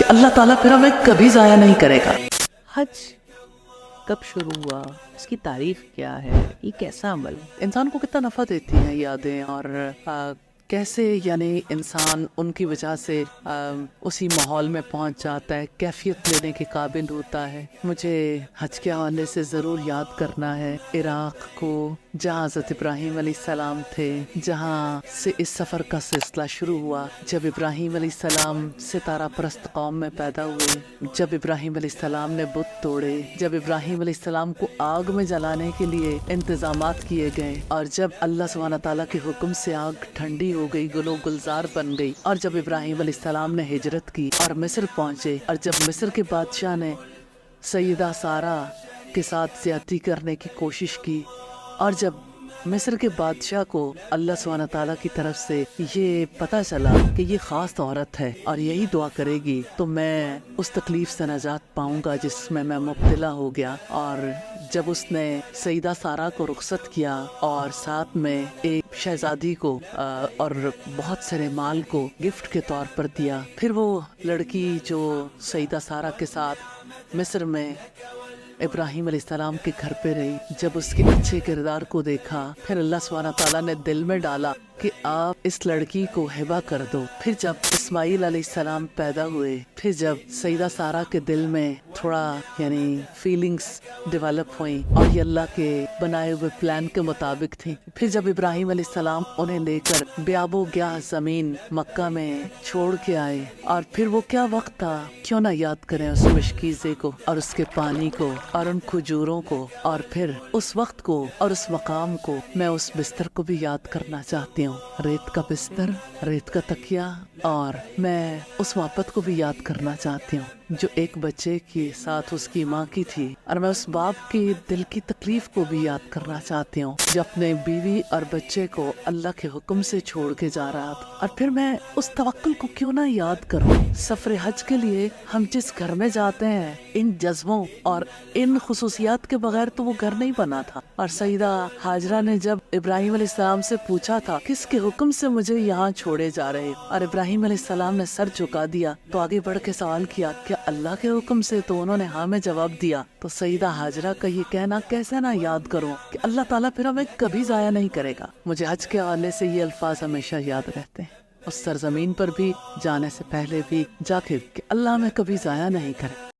اللہ تعالیٰ پھر ہمیں کبھی ضائع نہیں کرے گا۔ حج کب شروع ہوا، اس کی تاریخ کیا ہے، یہ کیسا عمل؟ انسان کو کتنا نفع دیتی ہیں یادیں، اور کیسے یعنی انسان ان کی وجہ سے اسی ماحول میں پہنچ جاتا ہے، کیفیت لینے کے قابل ہوتا ہے۔ مجھے حج کے حوالے سے ضرور یاد کرنا ہے عراق کو، جہاں حضرت ابراہیم علیہ السلام تھے، جہاں سے اس سفر کا سلسلہ شروع ہوا، جب ابراہیم علیہ السلام ستارہ پرست قوم میں پیدا ہوئے، جب ابراہیم علیہ السلام نے بت توڑے، جب ابراہیم علیہ السلام کو آگ میں جلانے کے لیے انتظامات کیے گئے، اور جب اللہ سبحانہ تعالیٰ کے حکم سے آگ ٹھنڈی ہو گئی، گلو گلزار بن گئی، اور جب ابراہیم علیہ السلام نے ہجرت کی اور مصر پہنچے، اور جب مصر کے بادشاہ نے سیدہ سارہ کے ساتھ زیادتی کرنے کی کوشش کی، اور جب مصر کے بادشاہ کو اللہ سبحانہ تعالیٰ کی طرف سے یہ پتہ چلا کہ یہ خاص عورت ہے اور یہی دعا کرے گی تو میں اس تکلیف سے نجات پاؤں گا جس میں مبتلا ہو گیا، اور جب اس نے سیدہ سارہ کو رخصت کیا اور ساتھ میں ایک شہزادی کو اور بہت سارے مال کو گفٹ کے طور پر دیا، پھر وہ لڑکی جو سیدہ سارہ کے ساتھ مصر میں ابراہیم علیہ السلام کے گھر پہ رہی، جب اس کے اچھے کردار کو دیکھا، پھر اللہ سبحانہ تعالیٰ نے دل میں ڈالا کہ آپ اس لڑکی کو ہبہ کر دو۔ پھر جب اسماعیل علیہ السلام پیدا ہوئے، پھر جب سیدہ سارہ کے دل میں تھوڑا یعنی فیلنگز ڈیولپ ہوئیں اور یہ اللہ کے بنائے ہوئے پلان کے مطابق تھی، پھر جب ابراہیم علیہ السلام انہیں لے کر بیاب و گیا زمین مکہ میں چھوڑ کے آئے، اور پھر وہ کیا وقت تھا، کیوں نہ یاد کریں اس مشکیزے کو اور اس کے پانی کو اور ان کھجوروں کو، اور پھر اس وقت کو اور اس مقام کو۔ میں اس بستر کو بھی یاد کرنا چاہتی ہوں، ریت کا بستر، ریت کا تکیہ، اور میں اس محبت کو بھی یاد کرنا چاہتی ہوں جو ایک بچے کے ساتھ اس کی ماں کی تھی، اور میں اس باپ کی دل کی تکلیف کو بھی یاد کرنا چاہتی ہوں جو اپنے بیوی اور بچے کو اللہ کے حکم سے چھوڑ کے جا رہا تھا۔ اور پھر میں اس توکل کو کیوں نہ یاد کروں۔ سفر حج کے لیے ہم جس گھر میں جاتے ہیں، ان جذبوں اور ان خصوصیات کے بغیر تو وہ گھر نہیں بنا تھا۔ اور سیدہ ہاجرہ نے جب ابراہیم علیہ السلام سے پوچھا تھا کس کے حکم سے مجھے یہاں چھوڑے جا رہے، اور ابراہیم علیہ السلام نے سر جھکا دیا تو آگے بڑھ کے سوال کیا کیا اللہ کے حکم سے، تو انہوں نے ہاں میں جواب دیا۔ تو سیدہ ہاجرہ کا یہ کہنا کیسے نہ یاد کروں کہ اللہ تعالیٰ پھر ہمیں کبھی ضائع نہیں کرے گا۔ مجھے حج کے حوالے سے یہ الفاظ ہمیشہ یاد رہتے ہیں، اس سرزمین پر بھی جانے سے پہلے بھی جا کے، کہ اللہ ہمیں کبھی ضائع نہیں کرے۔